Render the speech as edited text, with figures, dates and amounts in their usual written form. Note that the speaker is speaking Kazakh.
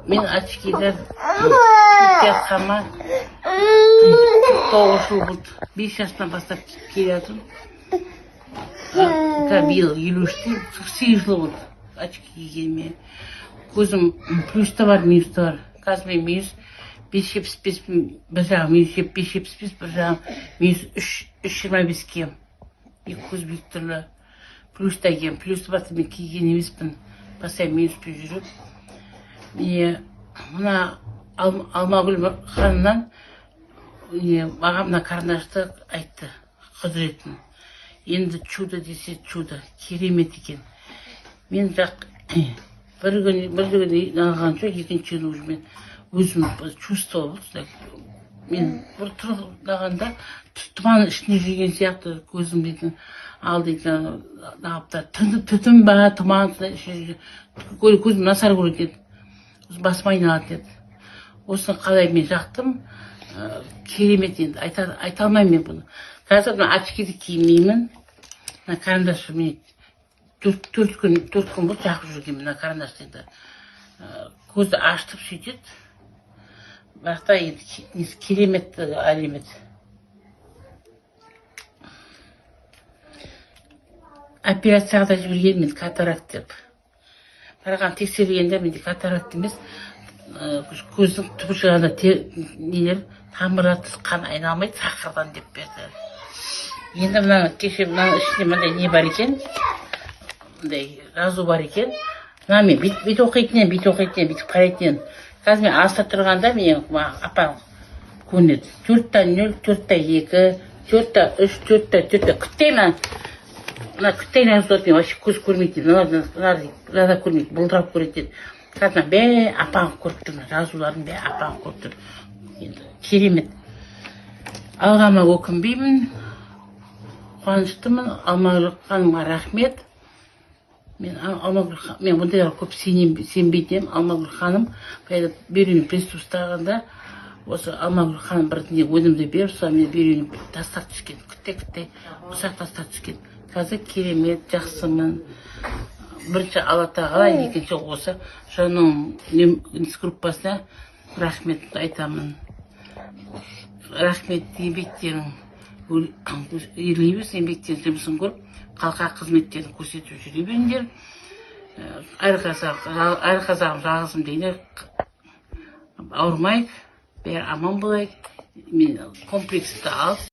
Мен очкилер жатқанма 49 жыл болды. 5 жастан бастап келе жатырмын. Биыл 53-те 48 жыл болды очки кигеніме. Көзім плюс та бар, минус та бар. Қазір мен минус 5,75, бір жағым минус 5,75, бір жағым минус 3,25 киемін. Екі көз бүйтіп түрлі. Плюс та киемін. Плюсты басты мен киген емеспін. Постоянно минуспен жүріп. Мына Алмагүл ханымнан маған мына карандашты айтты, құдіретін. Енді чудо десе чудо, керемет екен. Мен бір күн алған жоқ, екінші күн уже мен өзім чувство болды. Мен бір тұрғанда тұман ішіне жүрген сияқты көзім дейтін алды екен, түтін ба, тұман көзім насар көреді еді. Басым айналады деді. Осыны қалай мен жақтым, керемет енді, айта алмаймын мен бұны. Қазір очкиді кимеймін, карандаш мен 4 күн болды жақып жүрген мына карандаш енді. Көзді аштып сөйтеді. Бірақ енді керемет әлемет. Операцияға да жіберген мен катаракт деп. Барған тексергенде менде катаракт емес, көздің түбіршігінде нелер тамыры қан айналмайды, сақырдан деп берді. Енді мына кеше мына ішінде мындай не бар екен, мындай жазу бар екен. Мына мен бүйтіп оқитын едім, бүйтіп қарайтын едім. Қазір мен аста тұрғанда мен апам көрінеді. 4-0, 4-2, 4-3, 4-4 күттеймін. Мына күттейін жазылады, мен вообще көз көрмейді. Мына көрмейді, бұлдырап көреді. Қазір бәрі апам көріп тұр, жазуларын бәрі апам көріп тұр. Енді керемет. Алғама өкінбеймін, қуаныштымын. Алмагүл ханымға рахмет. Мен мұндайлар көп сенбейтінем. Алмагүл ханым бүйрегіне приступ ұстағанда, осы Алмагүл ханым бір өнімді беріп, соны мен бүйрегіне тастап түскен. Күтте ұсақ тастап түскен. Қазір керемет, жақсымын. Бірінші Алла тағала, екінші осы жаның группасына рахмет айтамын. Рахмет, еңбектерің ерлейбіз, еңбектерің жұмысын көріп, халыққа қызметтерін көрсетіп жүре беріңдер. Әр қазағым жалғызым дейді, ауырмайық, бәрі аман болайық. Мен комплексті алып